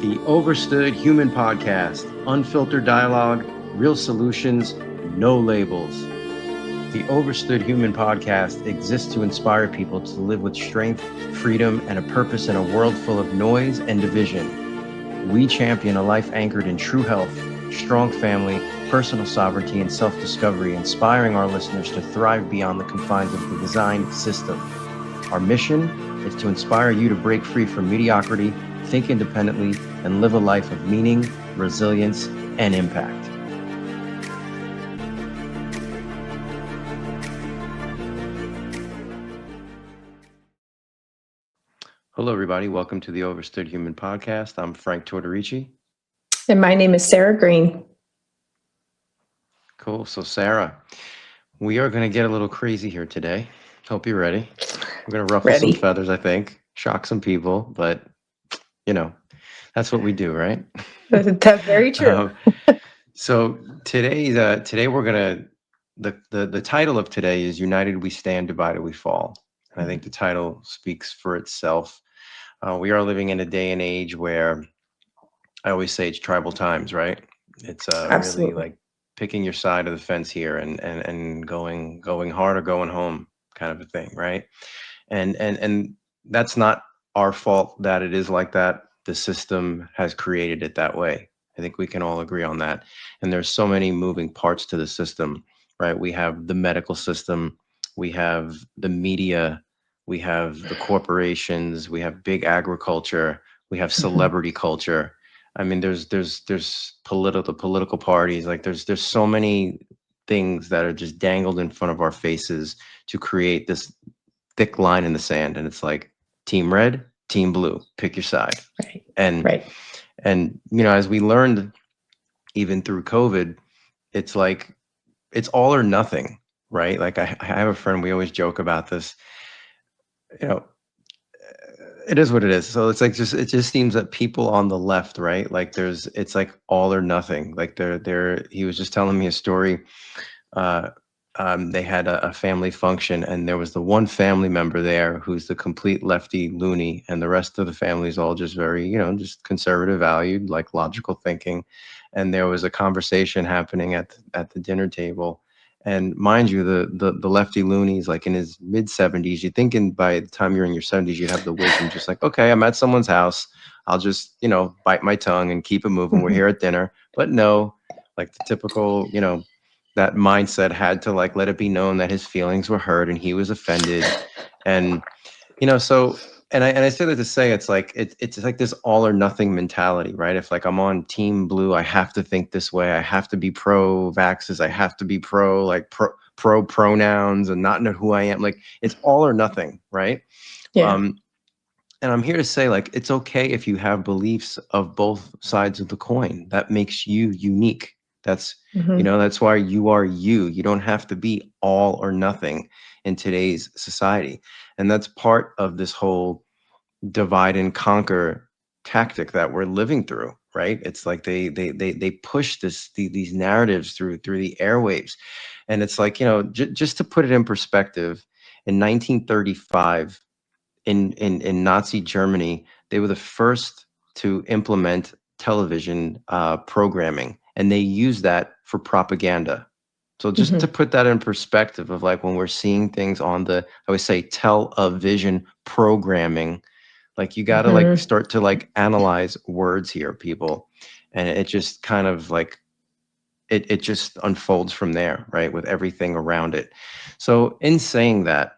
The Overstood Human Podcast, unfiltered dialogue, real solutions, no labels. The Overstood Human Podcast exists to inspire people to live with strength, freedom, and a purpose in a world full of noise and division. We champion a life anchored in true health, strong family, personal sovereignty, and self-discovery, inspiring our listeners to thrive beyond the confines of the design system. Our mission is to inspire you to break free from mediocrity, think independently, and live a life of meaning, resilience, and impact. Hello, everybody. Welcome to the Overstood Human Podcast. I'm Frank Tortorici. And my name is Sarah Green. Cool. So, Sarah, we are going to get a little crazy here today. Hope you're ready. We're going to ruffle some feathers, I think, shock some people, but, you know, that's what we do, right? That's very true. So today we're going to, the title of today is United We Stand, Divided We Fall. And I think the title speaks for itself. We are living in a day and age where I always say it's tribal times, right? It's really like picking your side of the fence here and going hard or going home kind of a thing, right? And that's not our fault that it is like that. The system has created it that way. I think we can all agree on that. And there's so many moving parts to the system, right? We have the medical system, we have the media, we have the corporations, we have big agriculture, we have celebrity culture. I mean, there's political parties, like there's so many things that are just dangled in front of our faces to create this thick line in the sand. And it's like team red, team blue, pick your side. Right. And you know, as we learned even through COVID, it's like it's all or nothing, right? Like I have a friend, we always joke about this, you know, it is what it is. So it's like it just seems that people on the left, right? Like it's like all or nothing. Like he was just telling me a story. They had a family function, and there was the one family member there who's the complete lefty loony, and the rest of the family is all just very, you know, just conservative valued, like logical thinking. And there was a conversation happening at the dinner table. And mind you, the lefty loony's like in his mid 70s. You're thinking by the time you're in your 70s, you'd have the wisdom, just like, okay, I'm at someone's house. I'll just, you know, bite my tongue and keep it moving. We're here at dinner. But no, like the typical, you know, that mindset had to like let it be known that his feelings were hurt and he was offended. And, you know, so and I say that to say it's like it's like this all or nothing mentality, right? If like I'm on team blue, I have to think this way. I have to be pro vaxxers. I have to be pro pronouns and not know who I am. Like it's all or nothing, right? Yeah. And I'm here to say, like, it's okay if you have beliefs of both sides of the coin. That makes you unique. That's, you know, that's why you are you. You don't have to be all or nothing in today's society. And that's part of this whole divide and conquer tactic that we're living through, right? It's like they push these narratives through the airwaves. And it's like, you know, just to put it in perspective, in 1935, in Nazi Germany, they were the first to implement television programming, and they used that for propaganda. So just to put that in perspective of like when we're seeing things on I would say television programming, like you got to like start to like analyze words here, people. And it just kind of like, it just unfolds from there, right? With everything around it. So in saying that,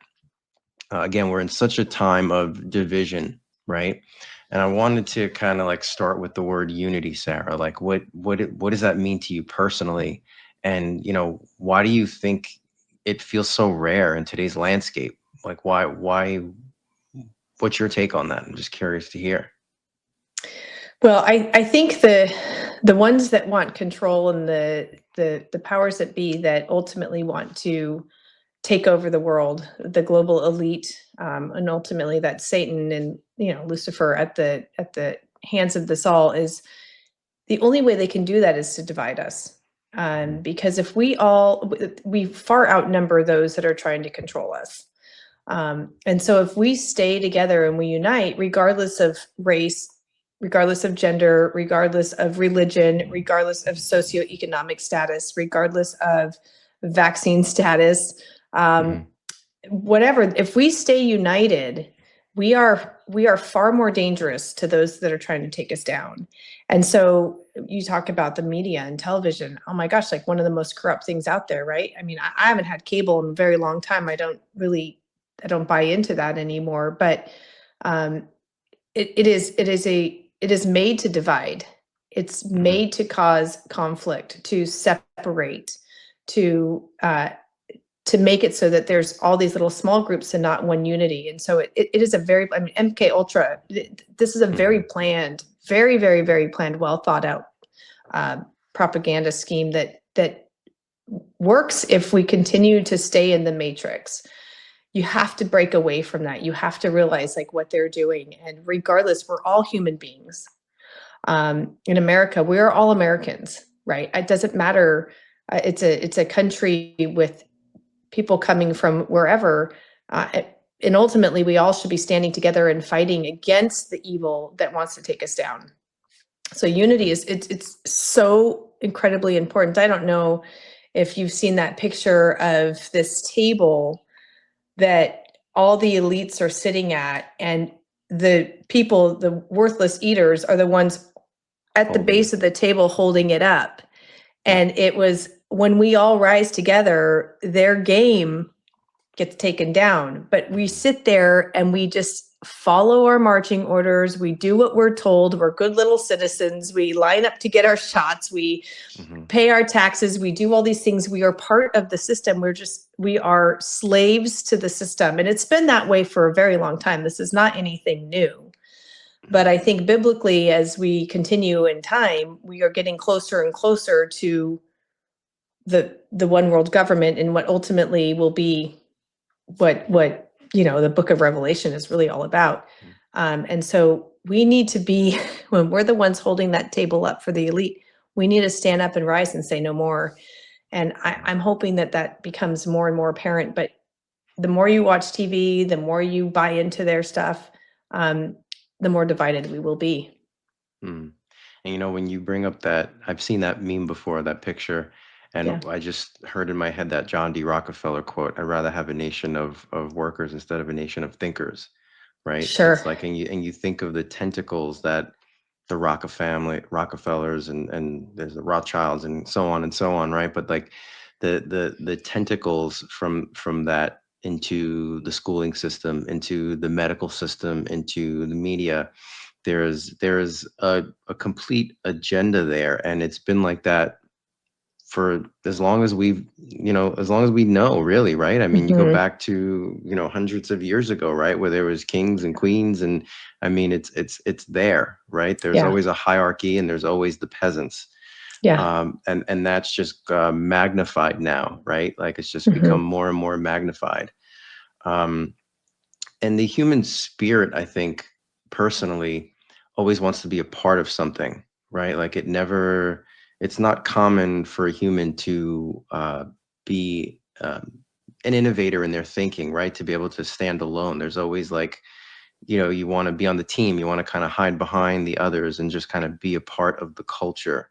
again, we're in such a time of division, right? And I wanted to kind of like start with the word unity, Sarah. Like, what does that mean to you personally? And you know, why do you think it feels so rare in today's landscape? Like, why? What's your take on that? I'm just curious to hear. Well, I think the ones that want control and the powers that be that ultimately want to take over the world, the global elite, and ultimately that's Satan and, you know, Lucifer at the hands of this all, is the only way they can do that is to divide us. Because if we far outnumber those that are trying to control us. And so if we stay together and we unite, regardless of race, regardless of gender, regardless of religion, regardless of socioeconomic status, regardless of vaccine status, whatever. If we stay united, we are far more dangerous to those that are trying to take us down. And so you talk about the media and television. Oh my gosh, like one of the most corrupt things out there, right? I mean, I haven't had cable in a very long time. I don't buy into that anymore. But it is made to divide. It's made to cause conflict, to separate, to make it so that there's all these little small groups and not one unity. And so it is a very, I mean, MK Ultra, this is a very planned, very, very, very planned, well thought out propaganda scheme that works if we continue to stay in the matrix. You have to break away from that. You have to realize like what they're doing. And regardless, we're all human beings. In America, we're all Americans, right? It doesn't matter. It's a country with people coming from wherever. And ultimately, we all should be standing together and fighting against the evil that wants to take us down. So unity it's so incredibly important. I don't know if you've seen that picture of this table that all the elites are sitting at, and the people, the worthless eaters, are the ones at the base of the table holding it up. And it was when we all rise together, their game gets taken down. But we sit there and we just follow our marching orders. We do what we're told. We're good little citizens. We line up to get our shots. We pay our taxes. We do all these things. We are part of the system. We are slaves to the system. And it's been that way for a very long time. This is not anything new. But I think biblically, as we continue in time, we are getting closer and closer to the one world government, and what ultimately will be what the book of Revelation is really all about. And so we need to be, when we're the ones holding that table up for the elite, we need to stand up and rise and say no more. And I'm hoping that becomes more and more apparent. But the more you watch TV, the more you buy into their stuff, the more divided we will be. And when you bring up that, I've seen that meme before, that picture, and I just heard in my head that John D. Rockefeller quote: "I'd rather have a nation of workers instead of a nation of thinkers." Right? Sure. It's like, and you think of the tentacles that the Rockefellers and there's the Rothschilds and so on, right? But like the tentacles from that into the schooling system, into the medical system, into the media, there's a complete agenda there, and it's been like that for as long as we know, really, right? I mean, you go back to hundreds of years ago, right, where there was kings and queens, and I mean, it's there, right? There's always a hierarchy, and there's always the peasants. And that's just magnified now, right? Like it's just become more and more magnified. And the human spirit, I think, personally, always wants to be a part of something, right? Like it's not common for a human to be an innovator in their thinking, right? To be able to stand alone. There's always like, you want to be on the team. You want to kind of hide behind the others and just kind of be a part of the culture.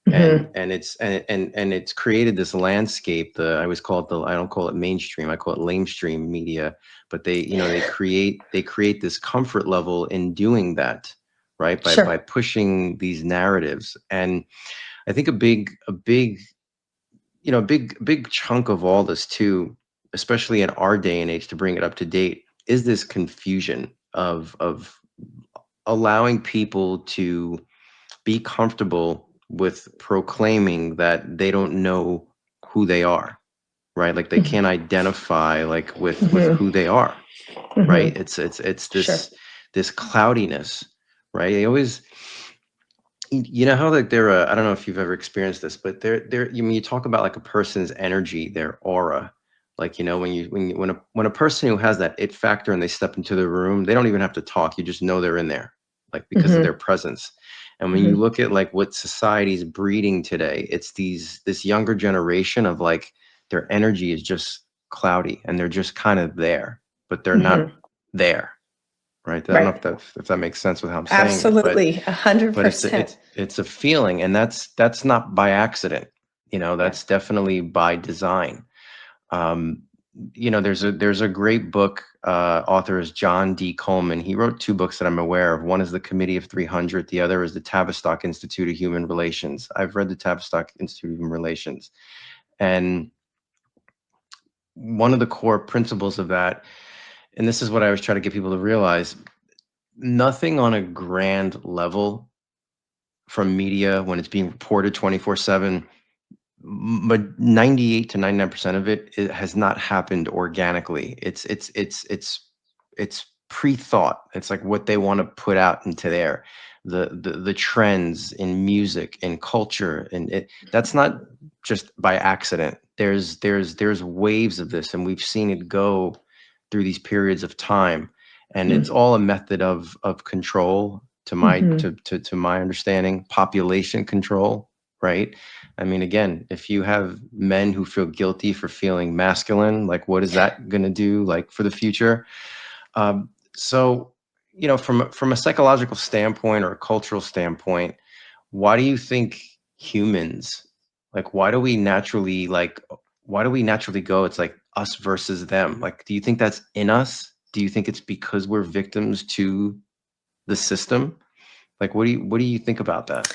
And it's created this landscape. I always call it I don't call it mainstream. I call it lamestream media. But they create this comfort level in doing that, right? By pushing these narratives. And I think a big chunk of all this too, especially in our day and age, to bring it up to date, is this confusion of allowing people to be comfortable with proclaiming that they don't know who they are, right? Like they can't identify like with who they are, right? It's this cloudiness, right? They always, how like they're I don't know if you've ever experienced this, but you talk about like a person's energy, their aura, like when a person who has that it factor and they step into the room, they don't even have to talk, you just know they're in there, like because of their presence. And when you look at like what society's breeding today, it's this younger generation of like their energy is just cloudy and they're just kind of there, but they're not there. right? I don't know Right. if that makes sense with how I'm saying it, Absolutely. but 100%. it's a feeling, and that's not by accident. Yeah. That's definitely by design. Um, there's a great book. Author is John D. Coleman. He wrote two books that I'm aware of. One is The Committee of 300. The other is the Tavistock Institute of Human Relations. I've read the Tavistock Institute of Human Relations, and one of the core principles of that, and this is what I always try to get people to realize: nothing on a grand level from media when it's being reported 24/7, but 98 to 99% of it has not happened organically. It's pre-thought. It's like what they want to put out into there, the trends in music and culture, and that's not just by accident. There's waves of this, and we've seen it go through these periods of time, and it's all a method of control, to my to my understanding, population control, right? I mean, again, if you have men who feel guilty for feeling masculine, like what is that going to do, like, for the future? So, from a psychological standpoint or a cultural standpoint, why do you think humans, like, why do we naturally go, it's like us versus them? Like, do you think that's in us? Do you think it's because we're victims to the system? Like, what do you think about that?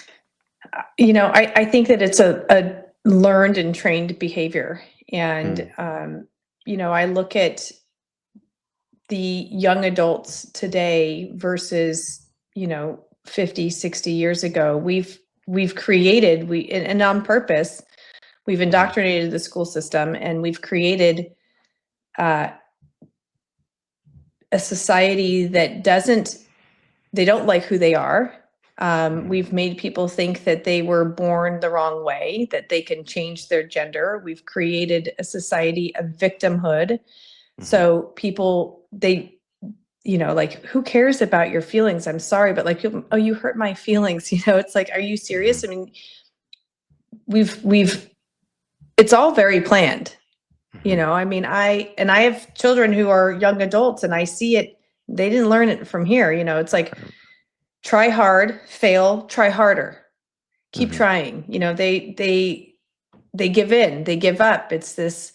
I think that it's a learned and trained behavior. And, I look at the young adults today versus, 50, 60 years ago. We've created, and on purpose, we've indoctrinated the school system, and we've created uh, a society that they don't like who they are. We've made people think that they were born the wrong way, that they can change their gender. We've created a society of victimhood. So people, like, who cares about your feelings? I'm sorry, but like, oh, you hurt my feelings. It's like, are you serious? I mean, it's all very planned. I mean, I have children who are young adults, and I see it. They didn't learn it from here. It's like, try hard, fail, try harder, keep trying. They give in, they give up. It's this,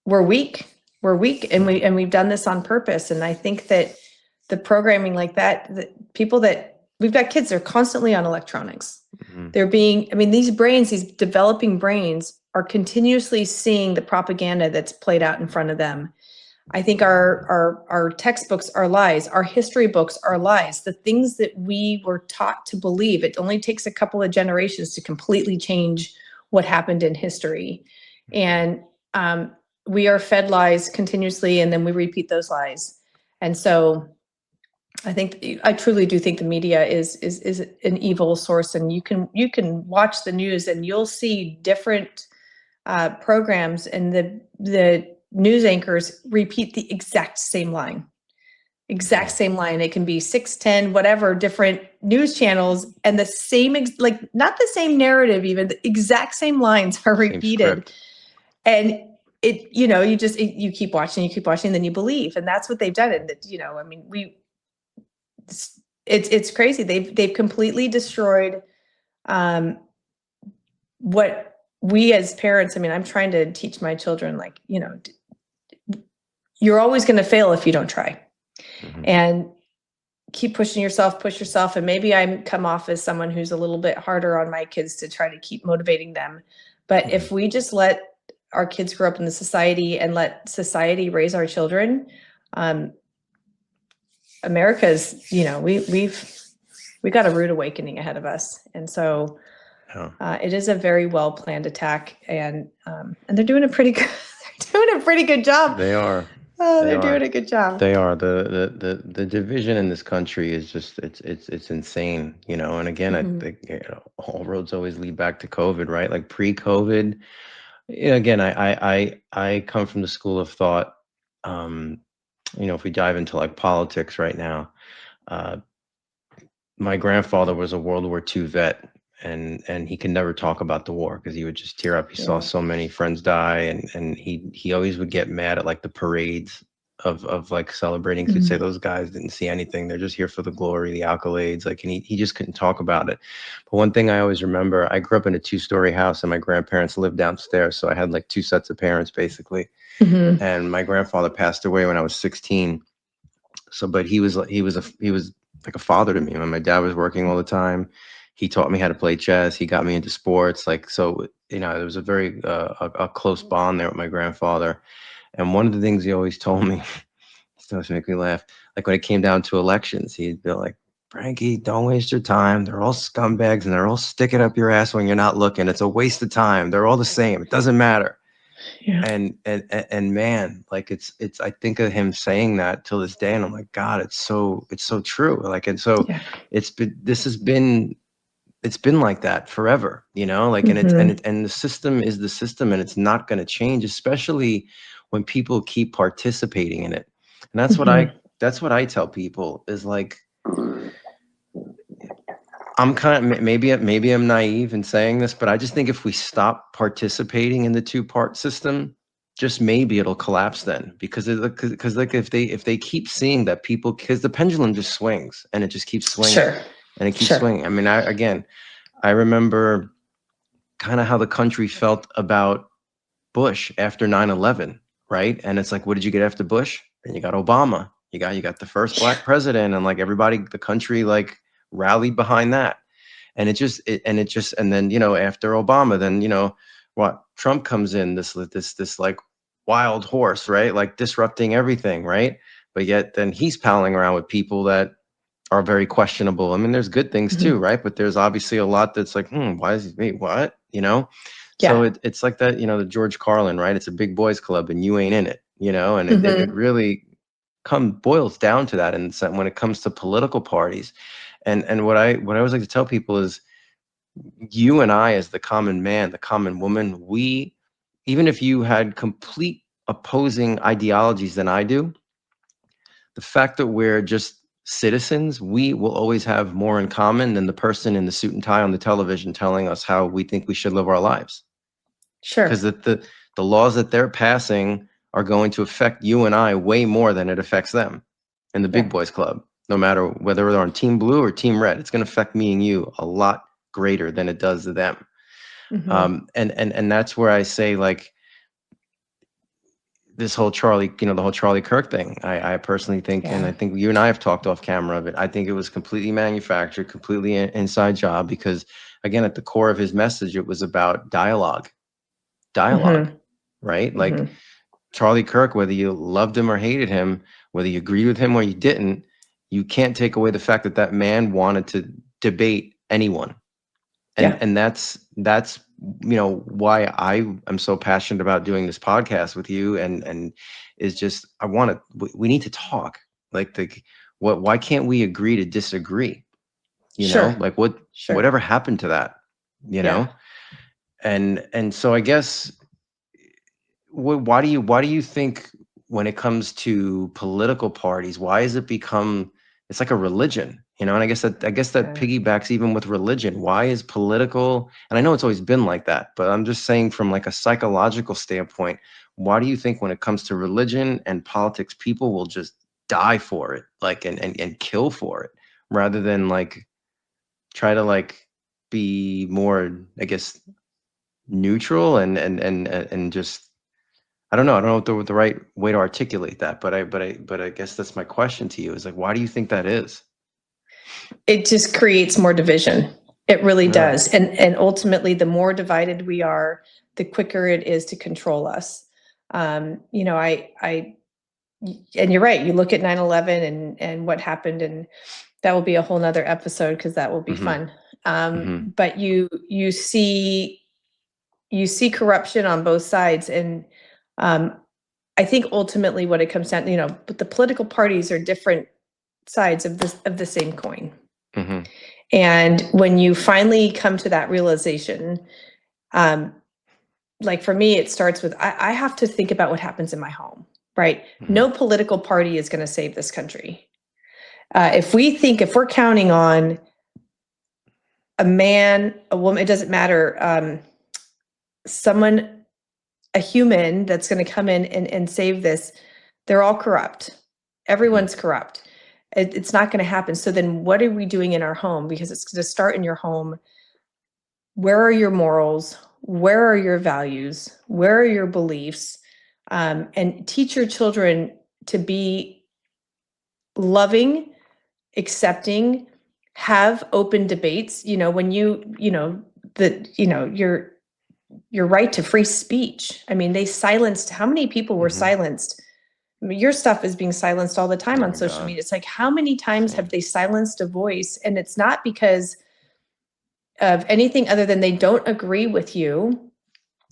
we're weak, and we've done this on purpose. And I think that the programming like that, we've got kids, they're constantly on electronics. These developing brains are continuously seeing the propaganda that's played out in front of them. I think our textbooks are lies. Our history books are lies. The things that we were taught to believe, it only takes a couple of generations to completely change what happened in history. And we are fed lies continuously, and then we repeat those lies. And so I truly do think the media is an evil source. And you can watch the news, and you'll see different programs, and the news anchors repeat the exact same line. It can be 6, 10, whatever different news channels, and the same, not the same narrative, even the exact same lines are repeated. And you keep watching, and then you believe, and that's what they've done. And it's crazy. They've completely destroyed what we as parents. I'm trying to teach my children, like, you're always going to fail if you don't try, and keep push yourself. And maybe I come off as someone who's a little bit harder on my kids to try to keep motivating them. But if we just let our kids grow up in the society, and let society raise our children, America's, we got a rude awakening ahead of us. And so it is a very well-planned attack, and they're doing a pretty good job. They are. They're doing a good job. They are. The division in this country is just, it's insane, and again, I think, all roads always lead back to COVID, right? Like, pre-COVID, again, I come from the school of thought, if we dive into like politics right now, my grandfather was a World War II vet, and he could never talk about the war because he would just tear up. He saw so many friends die, and he always would get mad at like the parades of like celebrating. He'd say those guys didn't see anything. They're just here for the glory, the accolades. Like, and he just couldn't talk about it. But one thing I always remember, I grew up in a 2-story house and my grandparents lived downstairs. So I had like 2 sets of parents basically. And my grandfather passed away when I was 16. So, but he was like a father to me. When my dad was working all the time, he taught me how to play chess. He got me into sports. Like, so, you know, there was a very a close bond there with my grandfather. And one of the things he always told me, still make me laugh. Like when it came down to elections, he'd be like, "Frankie, don't waste your time. They're all scumbags and they're all sticking up your ass when you're not looking. It's a waste of time. They're all the same. It doesn't matter." Yeah. And man, like it's I think of him saying that till this day, and I'm like, God, it's so true. Like, and so Yeah. it's been like that forever, you know, like, and the system is the system, and it's not going to change, especially when people keep participating in it. And that's what I tell people is like, I'm kind of, maybe I'm naive in saying this, but I just think if we stop participating in the 2-part system, just maybe it'll collapse then, because like if they keep seeing that people, because the pendulum just swings and it just keeps swinging and it keeps swinging. I mean, I remember kind of how the country felt about Bush after 9/11, right? And it's like, what did you get after Bush? And you got Obama. You got the first black president, and like everybody, the country like rallied behind that. And and then, you know, after Obama, then, you know, what, Trump comes in, this like wild horse, right? Like disrupting everything, right? But yet then he's palling around with people that are very questionable. I mean, there's good things too, right? But there's obviously a lot that's like, why is he, wait, what? You know? So it's like that, you know, the George Carlin, right? It's a big boys club and you ain't in it, you know? And it really boils down to that. And when it comes to political parties, and what I always like to tell people is, you and I, as the common man, the common woman, we, even if you had complete opposing ideologies than I do, the fact that we're just citizens, we will always have more in common than the person in the suit and tie on the television telling us how we think we should live our lives. Because the laws that they're passing are going to affect you and I way more than it affects them in the big boys club. No matter whether they're on team blue or team red, it's going to affect me and you a lot greater than it does to them. And that's where I say, like, this whole Charlie, you know, the whole Charlie Kirk thing, I personally think, and I think you and I have talked off camera of it, I think it was completely manufactured, completely an inside job, because again, at the core of his message, it was about dialogue, right? Like Charlie Kirk, whether you loved him or hated him, whether you agreed with him or you didn't, you can't take away the fact that that man wanted to debate anyone. And that's you know why I am so passionate about doing this podcast with you, and is just, I want to, we need to talk, like, why can't we agree to disagree, you know, like whatever happened to that, you know? And so I guess, why do you think, when it comes to political parties, why has it become, it's like a religion, you know? And I guess that piggybacks even with religion. Why is political, and I know it's always been like that, but I'm just saying from like a psychological standpoint, why do you think when it comes to religion and politics, people will just die for it, like, and kill for it, rather than like try to like be more, I guess, neutral and just, I don't know. I don't know the right way to articulate that, but I guess that's my question to you, is like, why do you think that is? It just creates more division. It really does. And ultimately, the more divided we are, the quicker it is to control us. You know, and you're right. You look at 9/11 and what happened, and that will be a whole nother episode, because that will be fun. But you see corruption on both sides, and I think ultimately what it comes down to, you know, but the political parties are different sides of the same coin. And when you finally come to that realization, like for me, it starts with, I have to think about what happens in my home, right? No political party is going to save this country. If we're counting on a man, a woman, it doesn't matter, someone, a human that's going to come in and save this, They're all corrupt. Everyone's corrupt. It's not going to happen. So then what are we doing in our home? Because it's going to start in your home. Where are your morals? Where are your values? Where are your beliefs? And teach your children to be loving, accepting, have open debates. When your right to free speech. I mean, they silenced, how many people were silenced? I mean, your stuff is being silenced all the time Oh on my social God. media. It's like, how many times have they silenced a voice? And it's not because of anything other than they don't agree with you.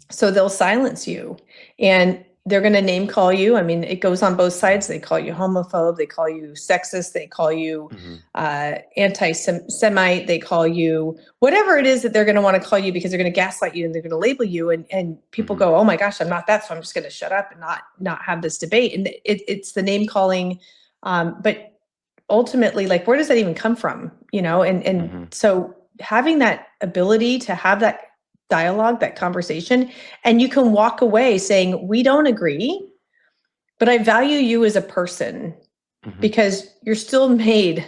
So they'll silence you. And they're going to name call you. I mean, it goes on both sides. They call you homophobe. They call you sexist. They call you anti-Semite. They call you whatever it is that they're going to want to call you, because they're going to gaslight you and they're going to label you. And people go, oh my gosh, I'm not that. So I'm just going to shut up and not have this debate. And it's the name calling. But ultimately, like, where does that even come from? So having that ability to have that dialogue, that conversation, and you can walk away saying, we don't agree, but I value you as a person because you're still made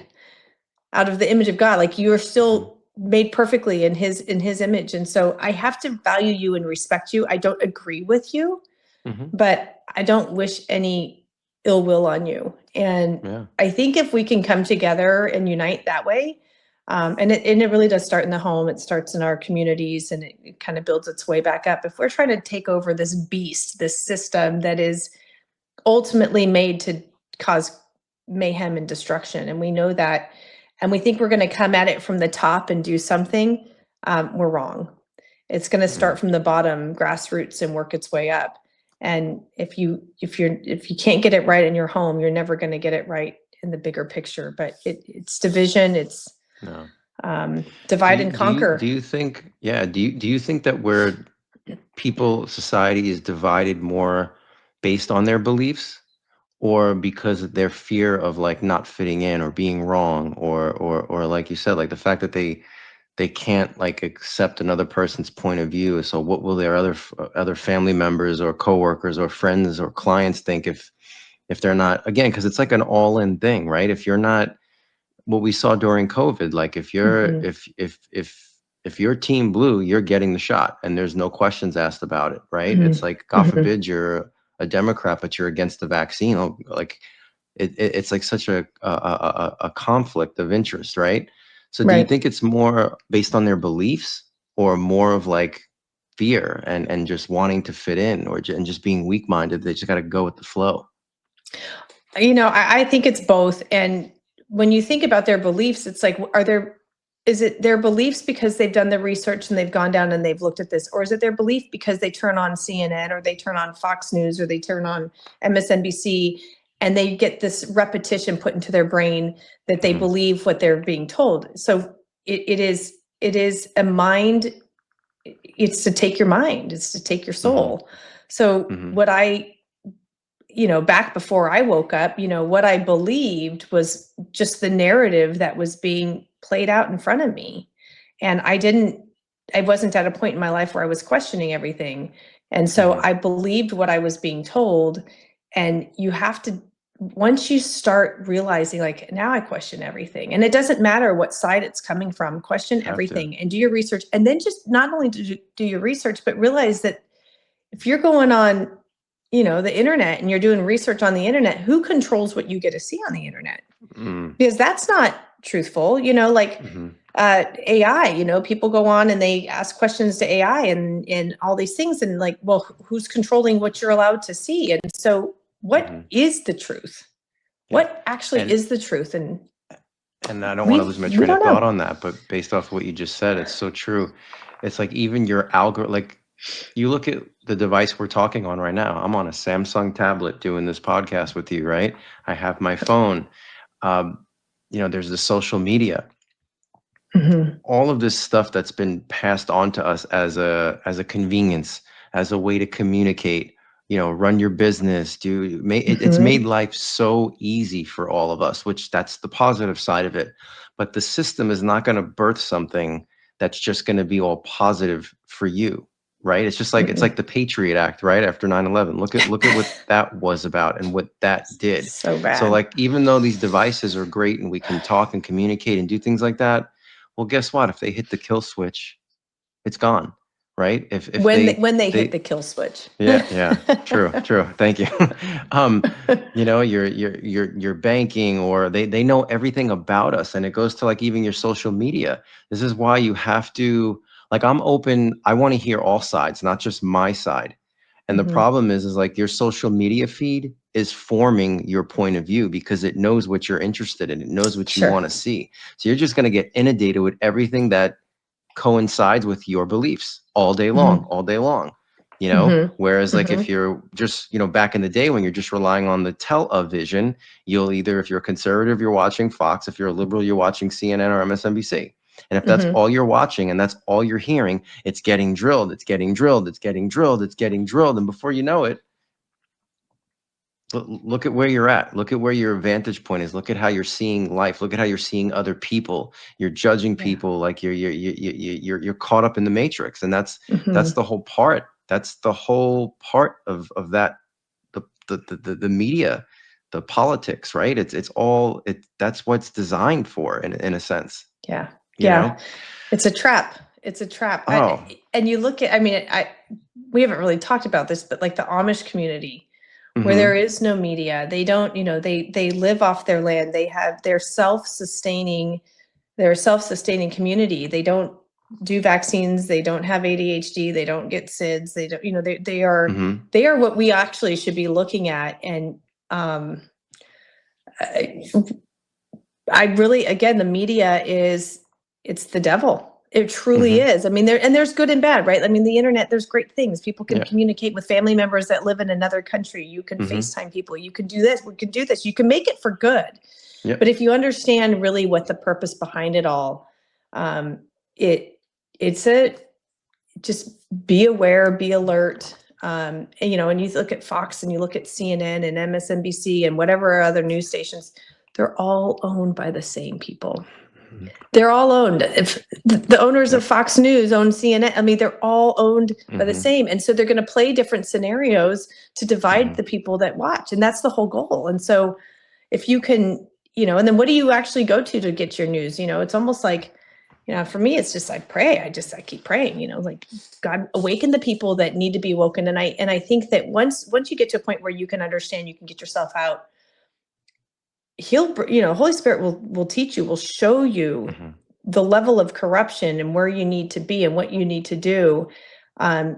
out of the image of God. Like, you are still made perfectly in his image. And so I have to value you and respect you. I don't agree with you, but I don't wish any ill will on you. And I think if we can come together and unite that way, and it really does start in the home. It starts in our communities, and it kind of builds its way back up. If we're trying to take over this beast, this system that is ultimately made to cause mayhem and destruction, and we know that, and we think we're going to come at it from the top and do something, we're wrong. It's going to start from the bottom, grassroots, and work its way up. And if you can't get it right in your home, you're never going to get it right in the bigger picture. But it's division. It's divide and conquer. Do you think that society is divided more based on their beliefs, or because of their fear of like not fitting in or being wrong, or like you said, like the fact that they can't like accept another person's point of view? So what will their other family members or coworkers or friends or clients think if they're not, again, because it's like an all-in thing, right? If you're not, what we saw during COVID, like if you're if your team blue, you're getting the shot and there's no questions asked about it, right? It's like, God forbid you're a Democrat, but you're against the vaccine. Like it's like such a conflict of interest, right? So do you think it's more based on their beliefs, or more of like fear and just wanting to fit in, and just being weak-minded? They just got to go with the flow. I think it's both. And when you think about their beliefs, it's like, is it their beliefs because they've done the research and they've gone down and they've looked at this? Or is it their belief because they turn on CNN or they turn on Fox News or they turn on MSNBC and they get this repetition put into their brain that they believe what they're being told? So it is a mind. It's to take your mind. It's to take your soul. So what back before I woke up, what I believed was just the narrative that was being played out in front of me. And I wasn't at a point in my life where I was questioning everything. And so I believed what I was being told. And you have to, once you start realizing, like, now I question everything, and it doesn't matter what side it's coming from, question everything and do your research. And then just not only do your research, but realize that if you're going on the internet and you're doing research on the internet, who controls what you get to see on the internet? Because that's not truthful, AI, people go on and they ask questions to AI and all these things. And like, well, who's controlling what you're allowed to see? And so what is the truth? What actually is the truth? And I don't want to lose my train of thought on that, but based off what you just said, it's so true. It's like, even your algorithm, like, you look at the device we're talking on right now. I'm on a Samsung tablet doing this podcast with you, right? I have my phone. There's the social media. All of this stuff that's been passed on to us as a convenience, as a way to communicate, run your business, it's made life so easy for all of us, which that's the positive side of it. But the system is not going to birth something that's just going to be all positive for you. right? It's just like, it's like the Patriot Act, right? After 9/11, look at what that was about and what that did. So So bad. like, even though these devices are great and we can talk and communicate and do things like that, well, guess what? If they hit the kill switch, it's gone, right? If when they they hit the kill switch. yeah, true. Thank you. You know, your banking, or they know everything about us, and it goes to like even your social media. This is why you have to, like, I'm open. I want to hear all sides, not just my side. And the problem is like your social media feed is forming your point of view because it knows what you're interested in. It knows what you want to see. So you're just going to get inundated with everything that coincides with your beliefs all day long, you know. Whereas like if you're just, you know, back in the day when you're just relying on the television, you'll either, if you're a conservative, you're watching Fox. If you're a liberal, you're watching CNN or MSNBC. And if that's all you're watching and that's all you're hearing, it's getting drilled, it's getting drilled, it's getting drilled, it's getting drilled. And before you know it, look at where you're at. Look at where your vantage point is. Look at how you're seeing life. Look at how you're seeing other people. You're judging people like you're caught up in the matrix, and that's the whole part. That's the whole part of that. The media, the politics, right? It's all it. That's what it's designed for, in a sense. Yeah. You know? It's a trap. It's a trap. And you look at, I mean, we haven't really talked about this, but like the Amish community, where there is no media, they don't, you know, they live off their land. They're self-sustaining community. They don't do vaccines. They don't have ADHD. They don't get SIDS. They don't, you know, they are what we actually should be looking at. And I really, again, the media it's the devil. It truly is. I mean, there's good and bad, right? I mean, the internet, there's great things. People can communicate with family members that live in another country. You can FaceTime people. You can do this. We can do this. You can make it for good. Yep. But if you understand really what the purpose behind it all, just be aware, be alert. And, you know, and you look at Fox and you look at CNN and MSNBC and whatever other news stations, they're all owned by the same people. They're all owned. If the owners of Fox News own CNN, I mean, they're all owned by the same. And so they're going to play different scenarios to divide the people that watch. And that's the whole goal. And so if you can, you know, and then what do you actually go to get your news? You know, it's almost like, you know, for me, it's just, I pray. I keep praying, you know, like, God, awaken the people that need to be awoken. And I think that once you get to a point where you can understand, you can get yourself out, Holy Spirit will teach you, will show you the level of corruption and where you need to be and what you need to do.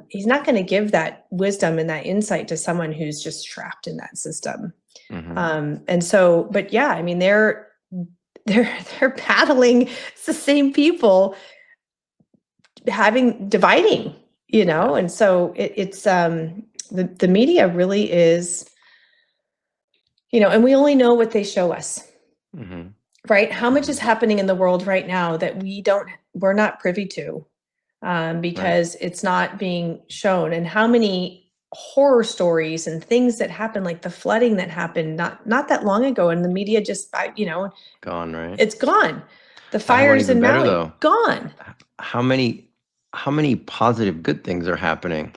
He's not going to give that wisdom and that insight to someone who's just trapped in that system. And so, but yeah, I mean, they're battling. It's the same people dividing, you know? And so it's the media really is, you know, and we only know what they show us, right? How much is happening in the world right now that we're not privy to, because it's not being shown, and how many horror stories and things that happen, like the flooding that happened not that long ago, and the media just, you know, gone, right? It's gone. The fires in Maui, gone. How many positive good things are happening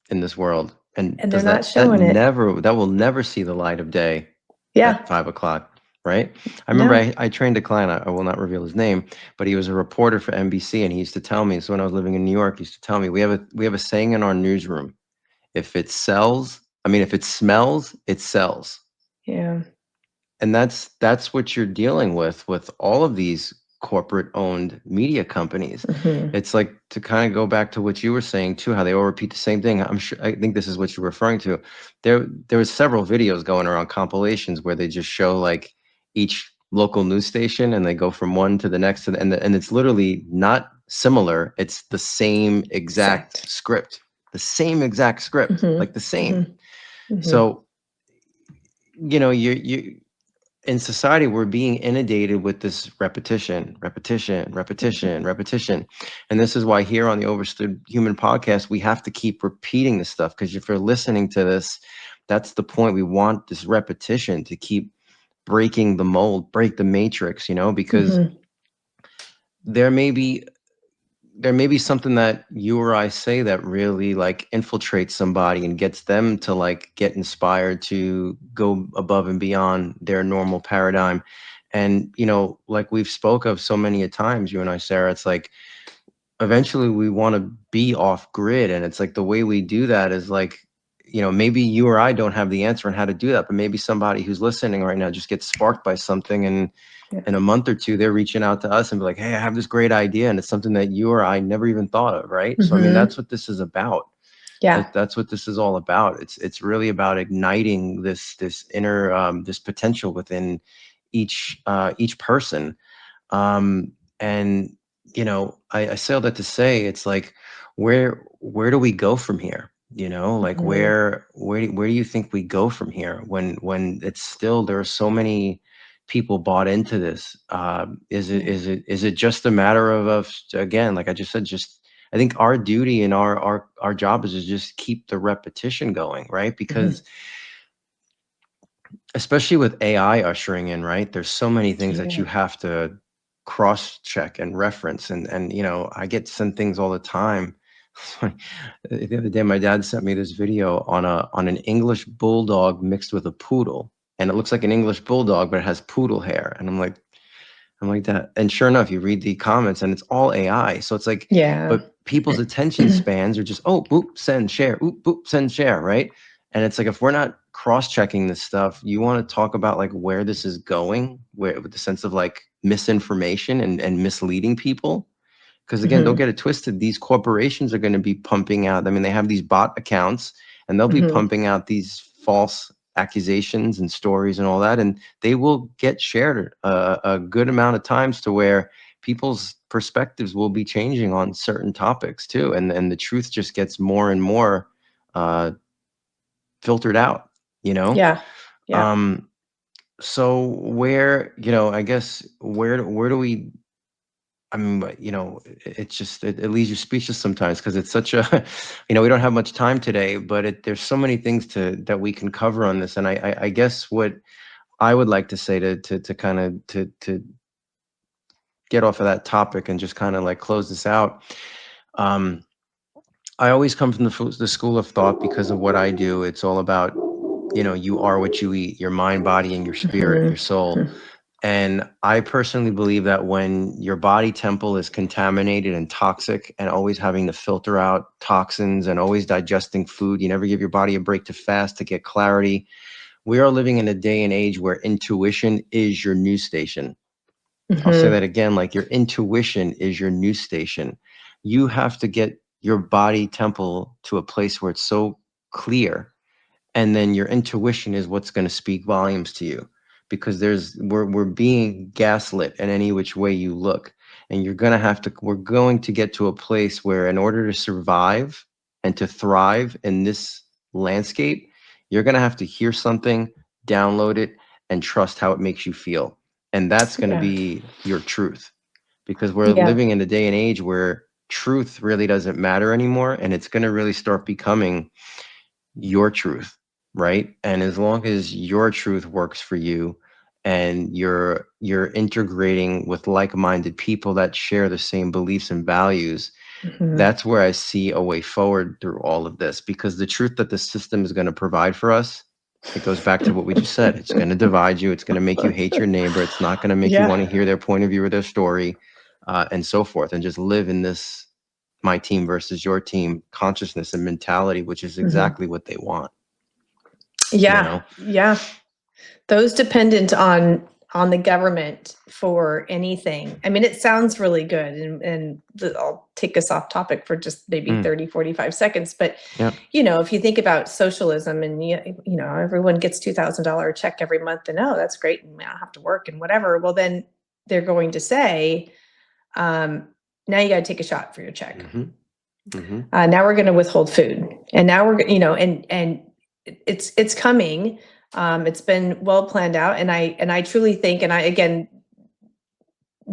in this world? And they're not showing it. That will never see the light of day at 5 o'clock, right? I remember I trained a client, I will not reveal his name, but he was a reporter for NBC, and he used to tell me, so when I was living in New York, he used to tell me, we have a saying in our newsroom: if it smells, it sells. Yeah. And that's what you're dealing with all of these corporate-owned media companies. It's like, to kind of go back to what you were saying too, how they all repeat the same thing. I think this is what you're referring to. There was several videos going around, compilations, where they just show like each local news station, and they go from one to the next, and it's literally not similar. It's the same exact script, like the same. So, you know, you in society, we're being inundated with this repetition. And this is why here on the Overstood Human Podcast, we have to keep repeating this stuff, because if you're listening to this, that's the point. We want this repetition to keep breaking the mold, break the matrix, you know, because there may be there may be something that you or I say that really like infiltrates somebody and gets them to like get inspired to go above and beyond their normal paradigm. And, like we've spoke of so many a times, you and I, Sarah, it's like eventually we want to be off grid. And it's like the way we do that is like, maybe you or I don't have the answer on how to do that, but maybe somebody who's listening right now just gets sparked by something, and in a month or two, they're reaching out to us and be like, hey, I have this great idea. And it's something that you or I never even thought of. Right. So, I mean, that's what this is about. Yeah. That's what this is all about. It's really about igniting this inner, this potential within each person. And I say all that to say, it's like, where do we go from here? Like where do you think we go from here when it's still, there are so many people bought into this? Is it just a matter of again, like I just said, just I think our duty and our job is to just keep the repetition going, right? Because especially with AI ushering in, right? There's so many things that you have to cross check and reference. And I get sent things all the time. The other day, my dad sent me this video on an English bulldog mixed with a poodle. And it looks like an English bulldog, but it has poodle hair. And I'm like that. And sure enough, you read the comments and it's all AI. So it's like, but people's attention spans are just, oh, boop, send, share, oop, boop, send, share, right? And it's like, if we're not cross-checking this stuff, you want to talk about like where this is going, where with the sense of like misinformation and misleading people. Because again, don't get it twisted. These corporations are going to be pumping out. I mean, they have these bot accounts and they'll be pumping out these false accusations and stories and all that. And they will get shared a good amount of times to where people's perspectives will be changing on certain topics too. And the truth just gets more and more filtered out, Yeah. So where, I guess, where do we, I mean, but it's just, it leaves you speechless sometimes because it's such a, we don't have much time today, but there's so many things that we can cover on this. And I guess what I would like to say to kind of to get off of that topic and just kind of like close this out. I always come from the school of thought because of what I do. It's all about, you are what you eat, your mind, body, and your spirit, your soul. And I personally believe that when your body temple is contaminated and toxic and always having to filter out toxins and always digesting food, you never give your body a break to fast, to get clarity. We are living in a day and age where intuition is your news station. I'll say that again, like your intuition is your news station. You have to get your body temple to a place where it's so clear, and then your intuition is what's going to speak volumes to you, because we're being gaslit in any which way you look. And we're going to get to a place where in order to survive and to thrive in this landscape, you're going to have to hear something, download it, and trust how it makes you feel. And that's going to be your truth, because we're living in a day and age where truth really doesn't matter anymore. And it's going to really start becoming your truth, right? And as long as your truth works for you and you're integrating with like-minded people that share the same beliefs and values, that's where I see a way forward through all of this. Because the truth that the system is going to provide for us, it goes back to what we just said. It's going to divide you. It's going to make you hate your neighbor. It's not going to make you want to hear their point of view or their story, and so forth, and just live in this my team versus your team consciousness and mentality, which is exactly what they want. Yeah. Those dependent on the government for anything. I mean, it sounds really good, and I'll take us off topic for just maybe 30, 45 seconds. But, if you think about socialism and, everyone gets $2,000 check every month and, oh, that's great, and I don't have to work and whatever. Well, then they're going to say, now you got to take a shot for your check. Now we're going to withhold food. And now we're, and it's coming. It's been well planned out. And I truly think, and again,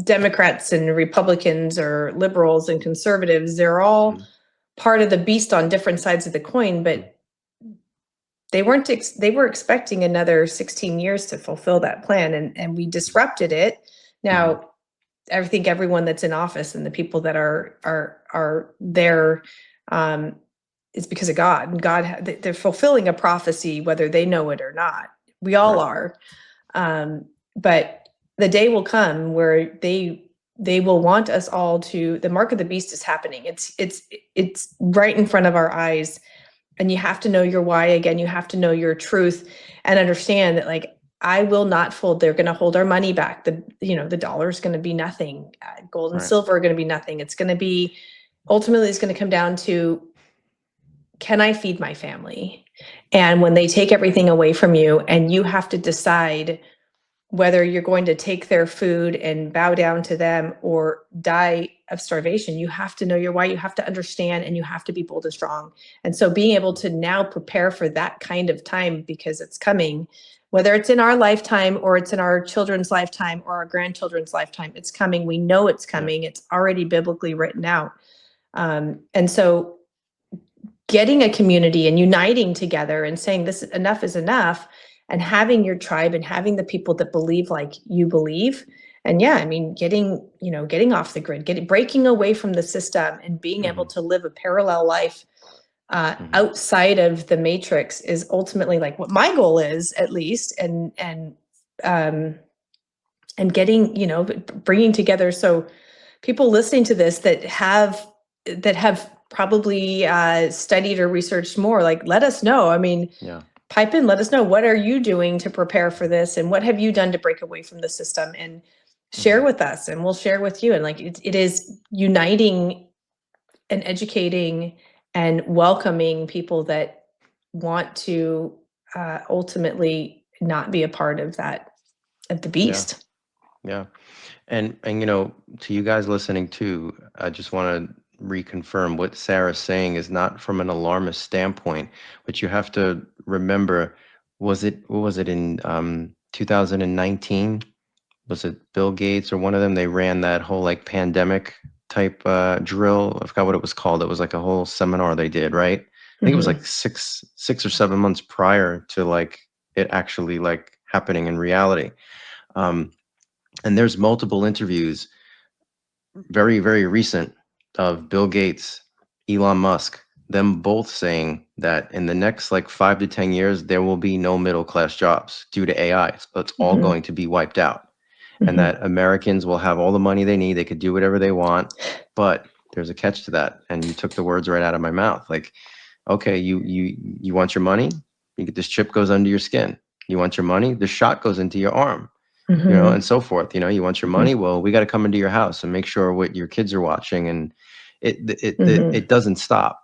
Democrats and Republicans or liberals and conservatives, they're all part of the beast on different sides of the coin, but they were expecting another 16 years to fulfill that plan. And we disrupted it. Now, I think everyone that's in office and the people that are there is because of God. And God, they're fulfilling a prophecy, whether they know it or not. We all are. But the day will come where they will want us all to. The mark of the beast is happening. It's right in front of our eyes, and you have to know your why. Again, you have to know your truth and understand that, like, I will not fold. They're going to hold our money back. The dollar is going to be nothing. Gold and silver are going to be nothing. It's going to be, ultimately, it's going to come down to, can I feed my family? And when they take everything away from you, and you have to decide whether you're going to take their food and bow down to them or die of starvation, you have to know your why. You have to understand, and you have to be bold and strong. And so being able to now prepare for that kind of time, because it's coming, whether it's in our lifetime or it's in our children's lifetime or our grandchildren's lifetime, it's coming. We know it's coming. It's already biblically written out. And so getting a community and uniting together and saying, this enough is enough, and having your tribe and having the people that believe like you believe. And getting off the grid, breaking away from the system and being able to live a parallel life outside of the matrix is ultimately like what my goal is, at least. And getting, bringing together. So people listening to this that have probably studied or researched more, like, let us know. Pipe in, let us know, what are you doing to prepare for this, and what have you done to break away from the system, and share with us, and we'll share with you. And like, it is uniting and educating and welcoming people that want to ultimately not be a part of the beast. Yeah. And to you guys listening too, I just want to reconfirm what Sarah's saying is not from an alarmist standpoint, but you have to remember, what was it in 2019? Was it Bill Gates or one of them? They ran that whole like pandemic type drill. I forgot what it was called. It was like a whole seminar they did, right? I think it was like 6 or 7 months prior to like it actually like happening in reality. And there's multiple interviews, very, very recent, of Bill Gates, Elon Musk, them both saying that in the next like 5 to 10 years, there will be no middle class jobs due to AI. So it's all going to be wiped out. And that Americans will have all the money they need. They could do whatever they want. But there's a catch to that. And you took the words right out of my mouth. Like, okay, you want your money? You get this chip goes under your skin. You want your money? The shot goes into your arm. And so forth. You want your money? Well, we got to come into your house and make sure what your kids are watching. And it doesn't stop.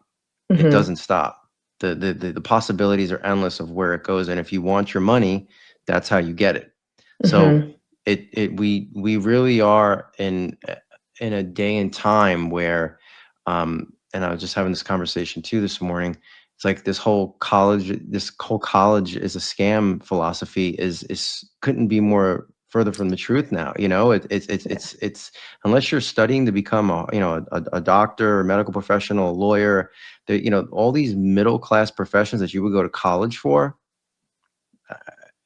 It doesn't stop. The possibilities are endless of where it goes. And if you want your money, that's how you get it. So we really are in a day and time where, and I was just having this conversation too this morning. It's like this whole college is a scam philosophy is couldn't be more further from the truth now. It's unless you're studying to become a doctor, a medical professional, a lawyer, all these middle class professions that you would go to college for.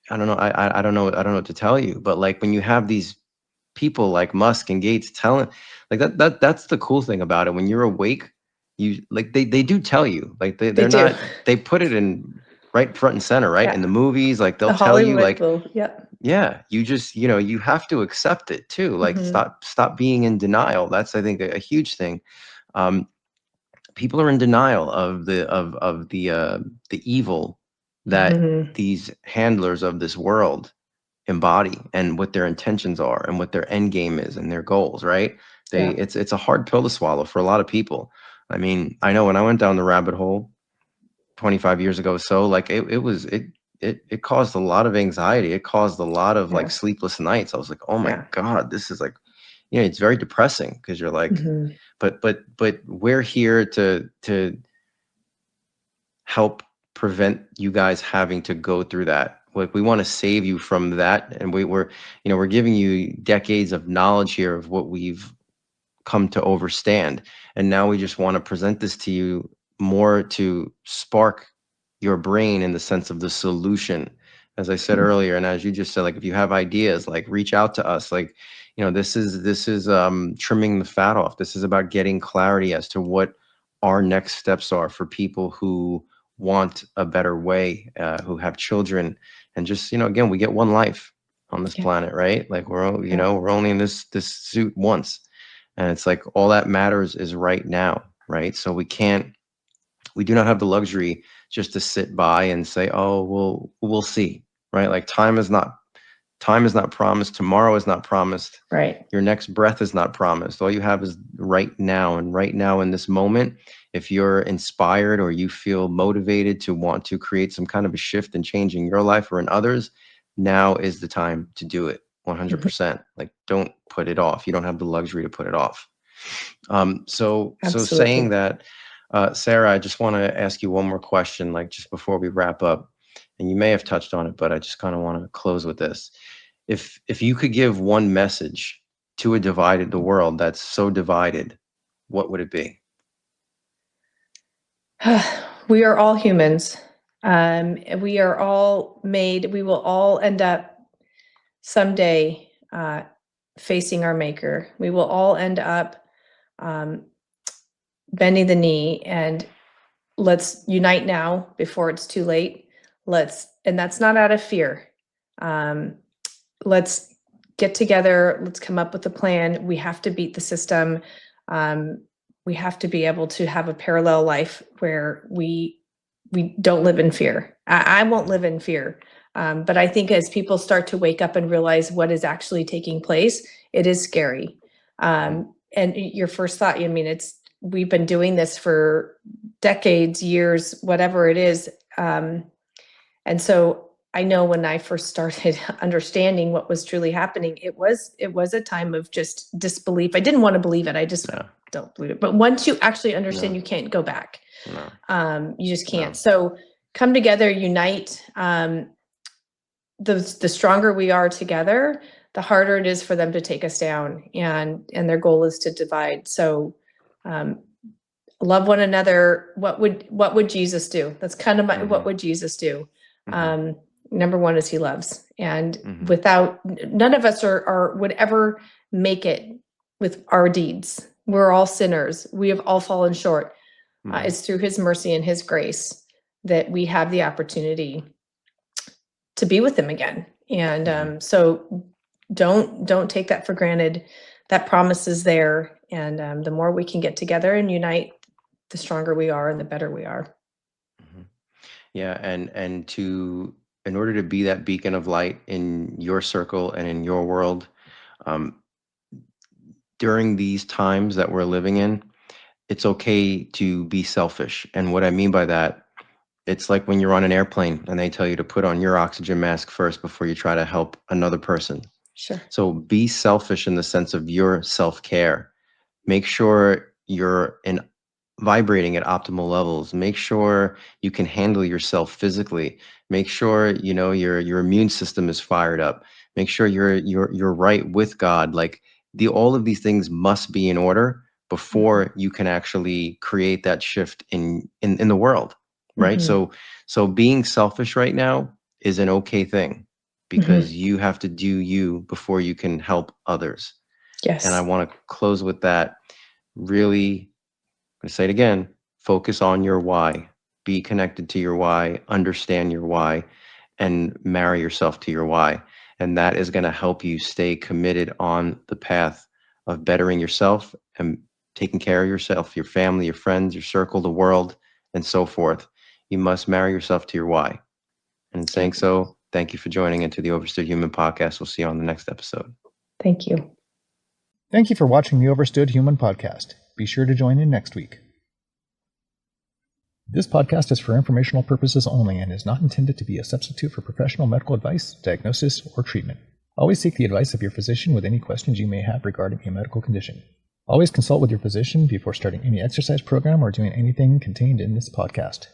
I don't know. I don't know. I don't know what to tell you. But like when you have these people like Musk and Gates telling, like that's the cool thing about it. When you're awake, you like they do tell you, like they're not, they put it in right front and center, right? In the movies, like they'll tell you, like, yeah, you just, you have to accept it too. Like stop being in denial. That's, I think, a huge thing. People are in denial of the evil that these handlers of this world embody, and what their intentions are, and what their end game is, and their goals, right? It's a hard pill to swallow for a lot of people. I mean, I know when I went down the rabbit hole 25 years ago, so like it caused a lot of anxiety. It caused a lot of like sleepless nights. I was like, oh my God, this is like, it's very depressing, because you're like, but we're here to help prevent you guys having to go through that. Like, we want to save you from that, and we're giving you decades of knowledge here of what we've come to overstand, and now we just want to present this to you more to spark your brain in the sense of the solution, as I said earlier, and as you just said, like if you have ideas, like reach out to us. Like, this is trimming the fat off. This is about getting clarity as to what our next steps are for people who want a better way, who have children, and just, again, we get one life on this planet, right? Like we're only in this suit once, and it's like all that matters is right now, right? So we do not have the luxury just to sit by and say, oh, we'll see, right? Like time is not promised. Tomorrow is not promised. Right. Your next breath is not promised. All you have is right now. And right now in this moment, if you're inspired or you feel motivated to want to create some kind of a shift and change in your life or in others, now is the time to do it 100%. Like don't put it off. You don't have the luxury to put it off. So saying that, Sarah, I just want to ask you one more question, like just before we wrap up, and you may have touched on it, but I just kind of want to close with this. If you could give one message to the world that's so divided, what would it be? We are all humans. We are all made. We will all end up someday facing our Maker. We will all end up bending the knee, and let's unite now before it's too late. And that's not out of fear. Let's get together. Let's come up with a plan. We have to beat the system. We have to be able to have a parallel life where we don't live in fear. I won't live in fear. But I think as people start to wake up and realize what is actually taking place, it is scary. And your first thought, we've been doing this for decades, years, whatever it is. And so I know when I first started understanding what was truly happening, it was a time of just disbelief. I didn't want to believe it. I just don't believe it. But once you actually understand, you can't go back. You just can't. So come together, unite. The stronger we are together, the harder it is for them to take us down. And their goal is to divide. So love one another. What would Jesus do? That's kind of what would Jesus do? Number one is he loves. And without, none of us would ever make it with our deeds. We're all sinners. We have all fallen short. It's through his mercy and his grace that we have the opportunity to be with him again. And so don't take that for granted. That promise is there. And the more we can get together and unite, the stronger we are and the better we are. Yeah. And in order to be that beacon of light in your circle and in your world, during these times that we're living in, it's okay to be selfish. And what I mean by that, it's like when you're on an airplane and they tell you to put on your oxygen mask first before you try to help another person. Sure. So be selfish in the sense of your self-care. Make sure you're vibrating at optimal levels. Make sure you can handle yourself physically. Make sure your immune system is fired up. Make sure you're right with God. Like all of these things must be in order before you can actually create that shift in the world, right? So being selfish right now is an okay thing because you have to do you before you can help others. Yes. And I want to close with that. Really, I'm going to say it again, focus on your why. Be connected to your why, understand your why, and marry yourself to your why. And that is going to help you stay committed on the path of bettering yourself and taking care of yourself, your family, your friends, your circle, the world, and so forth. You must marry yourself to your why. And in saying so, thank you for joining into the Overstood Human Podcast. We'll see you on the next episode. Thank you. Thank you for watching the Overstood Human Podcast. Be sure to join in next week. This podcast is for informational purposes only and is not intended to be a substitute for professional medical advice, diagnosis, or treatment. Always seek the advice of your physician with any questions you may have regarding a medical condition. Always consult with your physician before starting any exercise program or doing anything contained in this podcast.